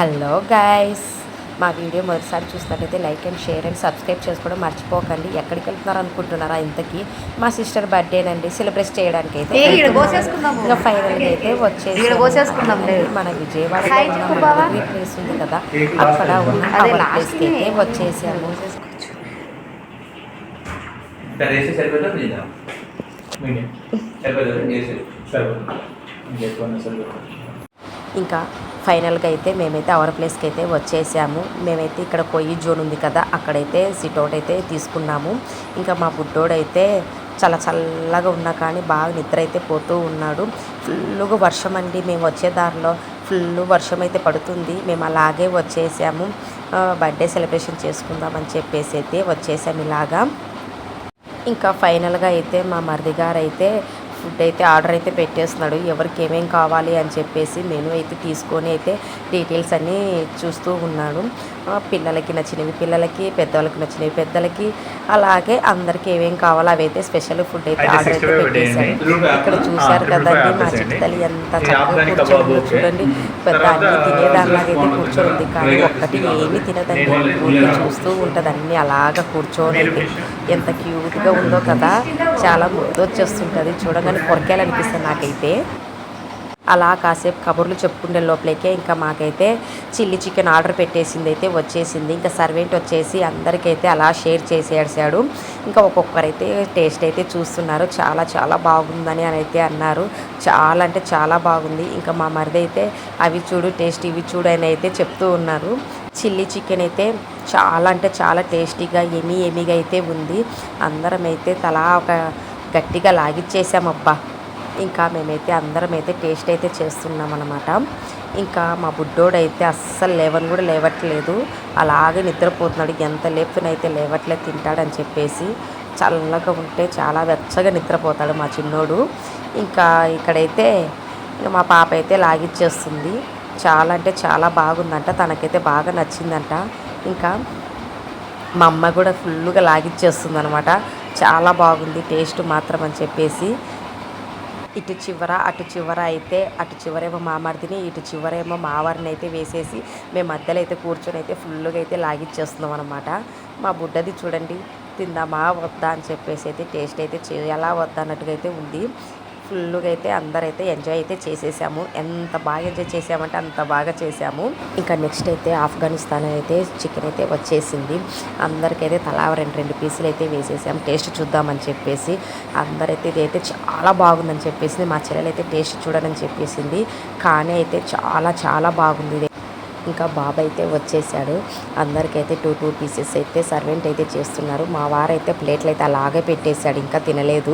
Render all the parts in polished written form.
Hello guys, మా video మొదటిసారి చూసినట్లయితే like and share and subscribe చేసుకోవడం మర్చిపోకండి. ఎక్కడికి వెళ్తున్నారు అనుకుంటున్నారా? ఇంతకీ మా సిస్టర్ బర్త్డేనండి, సెలబ్రేట్ చేయడానికి అయితే ఇంకా ఫైనల్గా అయితే వచ్చేసి మన విజయవాడ ప్లేస్ ఉంది కదా, అక్కడ ఉన్న పవర్ ప్లేస్కి అయితే వచ్చేసాము. ఇంకా ఫైనల్గా అయితే మేమైతే అవర్ ప్లేస్కి అయితే వచ్చేసాము. మేమైతే ఇక్కడ కొయ్యి జోన్ ఉంది కదా, అక్కడైతే సిట్అవుట్ అయితే తీసుకున్నాము. ఇంకా మా బుడ్డోడైతే చాలా చల్లగా ఉన్నా కానీ బాగా నిద్ర అయితే పోతూ ఉన్నాడు. ఫుల్గా వర్షం అండి, మేము వచ్చే దారిలో ఫుల్ వర్షం అయితే పడుతుంది. మేము అలాగే వచ్చేసాము, బర్త్డే సెలబ్రేషన్ చేసుకుందామని చెప్పేసి అయితే వచ్చేసాము ఇలాగా. ఇంకా ఫైనల్గా అయితే మా మరిది గారు అయితే ఫుడ్ అయితే ఆర్డర్ అయితే పెట్టేస్తున్నాడు, ఎవరికి ఏమేమి కావాలి అని చెప్పేసి మెనూ అయితే తీసుకొని అయితే డీటెయిల్స్ అన్నీ చూస్తూ ఉన్నాడు. పిల్లలకి నచ్చినవి పిల్లలకి, పెద్దవాళ్ళకి నచ్చినవి పెద్దలకి, అలాగే అందరికీ ఏమేమి కావాలో అవి అయితే స్పెషల్ ఫుడ్ అయితే ఆర్డర్ అయితే పెట్టేశాడు. ఇక్కడ చూశారు కదండి మా చిట్టతల్లి ఎంత చక్కగా కూర్చొని చూడండి. పెద్ద అన్నీ తినేదానిలాగైతే కూర్చొని, కానీ ఒక్కటి ఏమి తినదండి, ఊరికే చూస్తూ ఉంటుంది అన్నీ అలాగా కూర్చొని. ఎంత క్యూట్గా ఉందో కదా, చాలా ముద్దు వచ్చేస్తుంటుంది చూడగానే, కొరకేయాలనిపిస్తుంది నాకైతే. అలా కాసేపు కబుర్లు చెప్పుకునే లోపలికే ఇంకా మాకైతే చిల్లీ చికెన్ ఆర్డర్ పెట్టేసింది అయితే వచ్చేసింది. ఇంకా సర్వెంట్ వచ్చేసి అందరికైతే అలా షేర్ చేసేసాడు. ఇంకా ఒక్కొక్కరైతే టేస్ట్ అయితే చూస్తున్నారు, చాలా చాలా బాగుందని అని అయితే అన్నారు. చాలా అంటే చాలా బాగుంది. ఇంకా మా మరిది అయితే అవి చూడు టేస్ట్, ఇవి చూడు అని అయితే చెప్తూ ఉన్నారు. చిల్లీ చికెన్ అయితే చాలా అంటే చాలా టేస్టీగా ఎమీగా అయితే ఉంది. అందరం అయితే తలా ఒక గట్టిగా లాగిచ్చేసామబ్బా. ఇంకా మేమైతే అందరం అయితే టేస్ట్ అయితే చేస్తున్నాం అన్నమాట. ఇంకా మా బుడ్డోడైతే అస్సలు కూడా లేవట్లేదు, అలాగే నిద్రపోతున్నాడు. ఎంత లేపునైతే లేవట్లేదు, తింటాడని చెప్పేసి. చల్లగా ఉంటే చాలా వెచ్చగా నిద్రపోతాడు మా చిన్నోడు. ఇంకా ఇక్కడైతే మా పాప అయితే లాగిచ్చేస్తుంది. చాలా అంటే చాలా బాగుందంట, తనకైతే బాగా నచ్చిందంట. ఇంకా మా అమ్మ కూడా ఫుల్గా లాగిచ్చేస్తుంది అనమాట. చాలా బాగుంది టేస్ట్ మాత్రం అని చెప్పేసి. ఇటు చివర అటు చివర అయితే, అటు చివరేమో మా మరిదిని, ఇటు చివరేమో మా వారిని అయితే వేసేసి మేము మధ్యలో అయితే కూర్చొని అయితే ఫుల్గా అయితే లాగిచ్చేస్తున్నాం అనమాట. మా బుడ్డది చూడండి, తిందామా వద్దా అని చెప్పేసి అయితే టేస్ట్ అయితే చేయాలా వద్దా అన్నట్టుగా అయితే ఉంది. ఫుల్గా అయితే అందరైతే ఎంజాయ్ అయితే చేసేసాము. ఎంత బాగా ఎంజాయ్ చేసామంటే అంత బాగా చేసాము. ఇంకా నెక్స్ట్ అయితే ఆఫ్ఘనిస్తాన్ అయితే చికెన్ అయితే వచ్చేసింది. అందరికైతే తలా రెండు పీసులు అయితే వేసేసాం టేస్ట్ చూద్దామని చెప్పేసి. అందరైతే ఇదైతే చాలా బాగుందని చెప్పేసి మా చెల్లెలు అయితే టేస్ట్ చూడని చెప్పేసింది, కానీ అయితే చాలా చాలా బాగుంది. ఇంకా బాబాయ్ అయితే వచ్చేసాడు. అందరికైతే టూ పీసెస్ అయితే సర్వెంట్ అయితే చేస్తున్నారు. మా వారైతే ప్లేట్లు అయితే అలాగే పెట్టేశాడు, ఇంకా తినలేదు.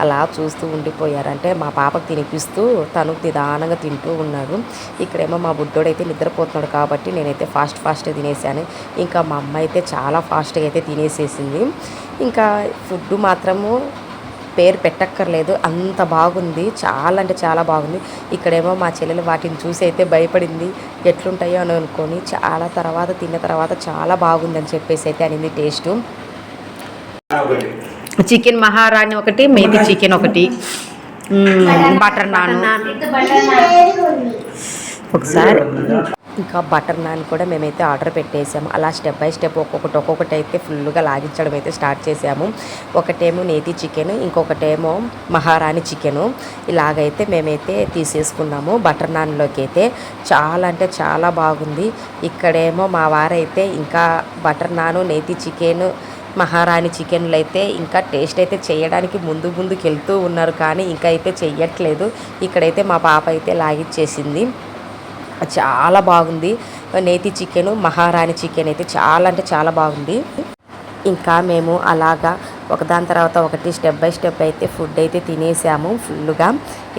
అలా చూస్తూ ఉండిపోయారంటే మా పాపకు తినిపిస్తూ తను నిదానంగా తింటూ ఉన్నాడు. ఇక్కడేమో మా బుడ్డోడైతే నిద్రపోతున్నాడు కాబట్టి నేనైతే ఫాస్ట్గా తినేసాను. ఇంకా మా అమ్మ అయితే చాలా ఫాస్ట్గా అయితే తినేసేసింది. ఇంకా ఫుడ్ మాత్రము పేరు పెట్టక్కర్లేదు, అంత బాగుంది. చాలా అంటే చాలా బాగుంది. ఇక్కడేమో మా చెల్లెలు వాటిని చూసి అయితే భయపడింది, ఎట్లుంటాయో అని అనుకొని. చాలా తర్వాత తిన్న తర్వాత చాలా బాగుందని చెప్పేసి అయితే అనింది టేస్ట్. చికెన్ మహారాణి ఒకటి, మేతి చికెన్ ఒకటి, బటర్ నాన్ ఒకసారి, ఇంకా బటర్ నాన్ కూడా మేమైతే ఆర్డర్ పెట్టేసాము. అలా స్టెప్ బై స్టెప్ ఒక్కొక్కటి అయితే ఫుల్గా లాగించడం అయితే స్టార్ట్ చేసాము. ఒకటేమో నేతి చికెన్, ఇంకొకటేమో మహారాణి చికెను. ఇలాగైతే మేమైతే తీసేసుకున్నాము. బటర్ నాన్లోకి అయితే చాలా అంటే చాలా బాగుంది. ఇక్కడేమో మా వారైతే ఇంకా బటర్ నాను, నేతి చికెన్, మహారాణి చికెన్లు అయితే ఇంకా టేస్ట్ అయితే చేయడానికి ముందుకు వెళ్తూ ఉన్నారు, కానీ ఇంకా అయితే చెయ్యట్లేదు. ఇక్కడైతే మా పాప అయితే లాగిచ్చేసింది. చాలా బాగుంది. నేతి చికెను, మహారాణి చికెన్ అయితే చాలా అంటే చాలా బాగుంది. ఇంకా మేము అలాగా ఒకదాని తర్వాత ఒకటి స్టెప్ బై స్టెప్ అయితే ఫుడ్ అయితే తినేసాము ఫుల్గా.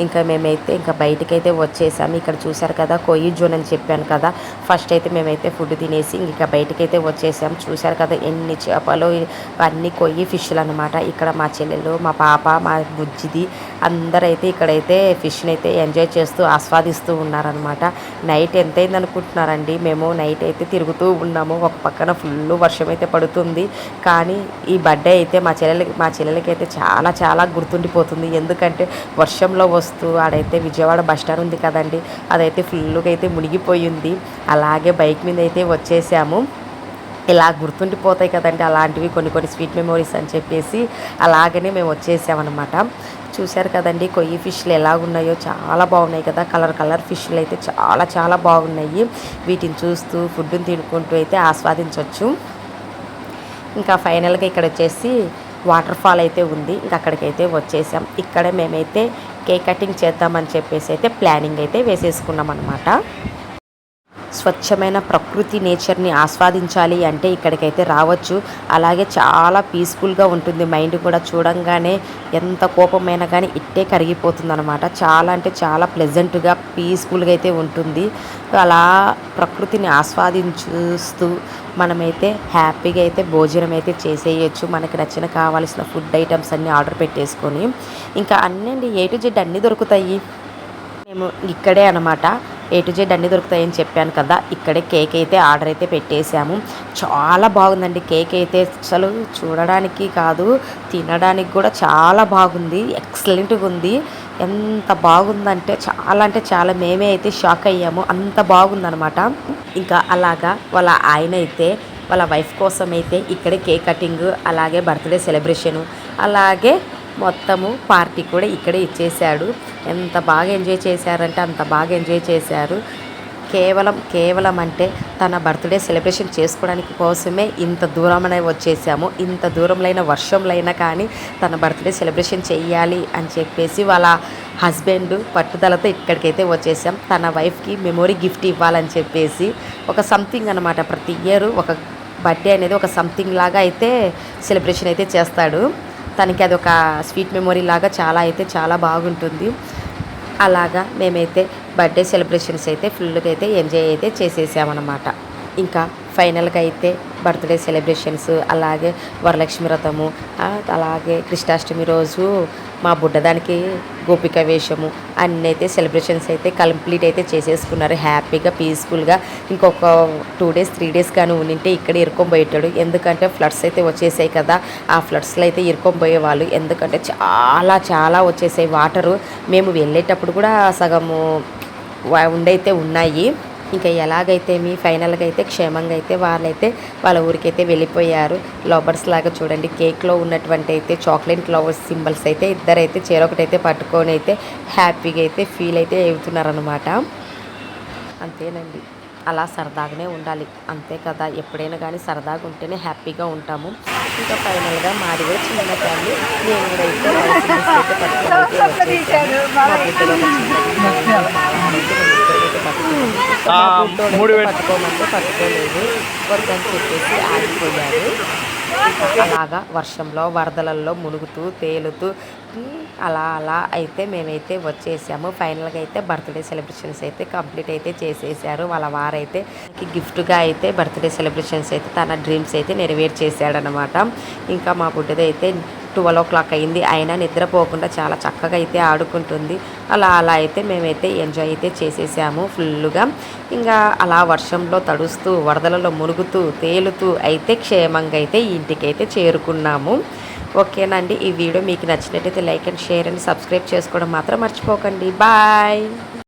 ఇంకా మేమైతే ఇంకా బయటకైతే వచ్చేసాము. ఇక్కడ చూసారు కదా కొయ్యి జోన్ అని చెప్పాను కదా, ఫస్ట్ అయితే మేమైతే ఫుడ్ తినేసి ఇంకా బయటకైతే వచ్చేసాము. చూసారు కదా ఎన్ని చేపలు, అన్ని కొయ్యి ఫిష్లు అనమాట. ఇక్కడ మా చెల్లెలు, మా పాప, మా బుజ్జిది అందరైతే ఇక్కడైతే ఫిష్ని అయితే ఎంజాయ్ చేస్తూ ఆస్వాదిస్తూ ఉన్నారనమాట. నైట్ ఎంతైంది అనుకుంటున్నారండి, మేము నైట్ అయితే తిరుగుతూ ఉన్నాము. ఒక పక్కన ఫుల్ వర్షం అయితే పడుతుంది, కానీ ఈ బర్త్డే అయితే మా మా చెల్లెలకి అయితే చాలా చాలా గుర్తుండిపోతుంది. ఎందుకంటే వర్షంలో వస్తూ ఆడైతే విజయవాడ బస్ స్టాండ్ ఉంది కదండి, అదైతే ఫుల్గా అయితే మునిగిపోయింది. అలాగే బైక్ మీద అయితే వచ్చేసాము. ఇలా గుర్తుండిపోతాయి కదండి అలాంటివి కొన్ని స్వీట్ మెమోరీస్ అని చెప్పేసి అలాగనే మేము వచ్చేసామన్నమాట. చూశారు కదండి కొయ్యి ఫిష్లు ఎలా ఉన్నాయో, చాలా బాగున్నాయి కదా. కలర్ ఫిష్లు అయితే చాలా చాలా బాగున్నాయి. వీటిని చూస్తూ ఫుడ్ని తినుకుంటూ అయితే ఆస్వాదించవచ్చు. ఇంకా ఫైనల్గా ఇక్కడ వచ్చేసి వాటర్ ఫాల్ అయితే ఉంది. ఇంకా అక్కడికైతే వచ్చేసాం. ఇక్కడ మేమైతే కేక్ కటింగ్ చేద్దామని చెప్పేసి అయితే ప్లానింగ్ అయితే వేసేసుకున్నాం అనమాట. స్వచ్ఛమైన ప్రకృతి నేచర్ని ఆస్వాదించాలి అంటే ఇక్కడికైతే రావచ్చు. అలాగే చాలా పీస్ఫుల్గా ఉంటుంది. మైండ్ కూడా చూడంగానే ఎంత కోపమైనా కానీ ఇట్టే కరిగిపోతుంది అనమాట. చాలా అంటే చాలా ప్లెజెంట్గా పీస్ఫుల్గా అయితే ఉంటుంది. అలా ప్రకృతిని ఆస్వాదించుస్తూ మనమైతే హ్యాపీగా అయితే భోజనం అయితే చేసేయచ్చు. మనకి నచ్చిన కావాల్సిన ఫుడ్ ఐటమ్స్ అన్నీ ఆర్డర్ పెట్టేసుకొని ఇంకా అన్నీ A to Z అన్నీ దొరుకుతాయి. మేము ఇక్కడే అనమాట A to Z అన్నీ దొరుకుతాయని చెప్పాను కదా, ఇక్కడే కేక్ అయితే ఆర్డర్ అయితే పెట్టేశాము. చాలా బాగుందండి కేక్ అయితే. అసలు చూడడానికి కాదు తినడానికి కూడా చాలా బాగుంది. ఎక్సలెంట్గా ఉంది. ఎంత బాగుందంటే అంటే చాలా మేమే అయితే షాక్ అయ్యాము. అంత బాగుందనమాట. ఇంకా అలాగా వాళ్ళ ఆయన అయితే వాళ్ళ వైఫ్ కోసం అయితే ఇక్కడే కేక్ కటింగ్, అలాగే బర్త్డే సెలబ్రేషను, అలాగే మొత్తము పార్టీ కూడా ఇక్కడే ఇచ్చేశాడు. ఎంత బాగా ఎంజాయ్ చేశారంటే అంత బాగా ఎంజాయ్ చేశారు. కేవలం అంటే తన బర్త్డే సెలబ్రేషన్ చేసుకోవడానికి కోసమే ఇంత దూరమనే వచ్చేసాము. ఇంత దూరంలో వర్షంలో కానీ తన బర్త్డే సెలబ్రేషన్ చెయ్యాలి అని చెప్పేసి వాళ్ళ హస్బెండ్ పట్టుదలతో ఇక్కడికైతే వచ్చేసాం. తన వైఫ్కి మెమొరీ గిఫ్ట్ ఇవ్వాలని చెప్పేసి ఒక సంథింగ్ అనమాట. ప్రతి ఇయర్ ఒక బర్త్డే అనేది ఒక సంథింగ్ లాగా అయితే సెలబ్రేషన్ అయితే చేస్తాడు. తనకి అది ఒక స్వీట్ మెమొరీ లాగా చాలా బాగుంటుంది. అలాగా మేమైతే బర్త్డే సెలబ్రేషన్స్ అయితే ఫుల్గా అయితే ఎంజాయ్ అయితే చేసేసామన్నమాట. ఇంకా ఫైనల్గా అయితే బర్త్డే సెలబ్రేషన్స్, అలాగే వరలక్ష్మి వ్రతము, అలాగే కృష్ణాష్టమి రోజు మా బుడ్డదానికి గోపిక వేషము అన్నీ అయితే సెలబ్రేషన్స్ అయితే కంప్లీట్ అయితే చేసేసుకున్నారు హ్యాపీగా పీస్ఫుల్గా. ఇంకొక 2 days 3 days కానీ ఉండింటే ఇక్కడ ఇరుక్కొనిపోయేటాడు. ఎందుకంటే ఫ్లడ్స్ అయితే వచ్చేసాయి కదా, ఆ ఫ్లడ్స్లో అయితే ఇరుక్కొనిపోయేవాళ్ళు. ఎందుకంటే చాలా వచ్చేసాయి వాటరు. మేము వెళ్ళేటప్పుడు కూడా సగము ఉండైతే ఉన్నాయి. ఇంకా ఎలాగైతే ఫైనల్గా అయితే క్షేమంగా అయితే వాళ్ళ ఊరికైతే వెళ్ళిపోయారు. లవర్స్ లాగా చూడండి కేక్లో ఉన్నటువంటి అయితే చాక్లెట్ లవర్స్ సింబల్స్ అయితే ఇద్దరైతే చెరొకటైతే పట్టుకొని అయితే హ్యాపీగా అయితే ఫీల్ అయితే అవుతున్నారనమాట. అంతేనండి, అలా సరదాగానే ఉండాలి అంతే కదా. ఎప్పుడైనా కానీ సరదాగా ఉంటేనే హ్యాపీగా ఉంటాము. ఇంకా ఫైనల్గా మాది కూడా చిన్న ఫ్యామిలీ. నేను కూడా అయితే పట్టుకోమంటే పట్టుకోలేదు, వద్దని చెప్పేసి ఆగిపోయారు. అలాగా వర్షంలో వరదలలో మునుగుతూ తేలుతూ అలా అయితే మేమైతే వచ్చేసాము. ఫైనల్గా అయితే బర్త్డే సెలబ్రేషన్స్ అయితే కంప్లీట్ అయితే చేసేసారు. వాళ్ళ వారైతే గిఫ్ట్గా అయితే బర్త్డే సెలబ్రేషన్స్ అయితే తన డ్రీమ్స్ అయితే నెరవేర్చేసాడనమాట. ఇంకా మా బుడ్డది అయితే 12 o'clock అయింది. అయినా నిద్రపోకుండా చాలా చక్కగా అయితే ఆడుకుంటుంది. అలా అయితే మేమైతే ఎంజాయ్ అయితే చేసేసాము ఫుల్గా. ఇంకా అలా వర్షంలో తడుస్తూ వరదలలో మునుగుతూ తేలుతూ అయితే క్షేమంగా అయితే ఇంటికైతే చేరుకున్నాము. ఓకేనండి, ఈ వీడియో మీకు నచ్చినట్టయితే like and share and subscribe చేసుకోవడం మాత్రం మర్చిపోకండి. బాయ్.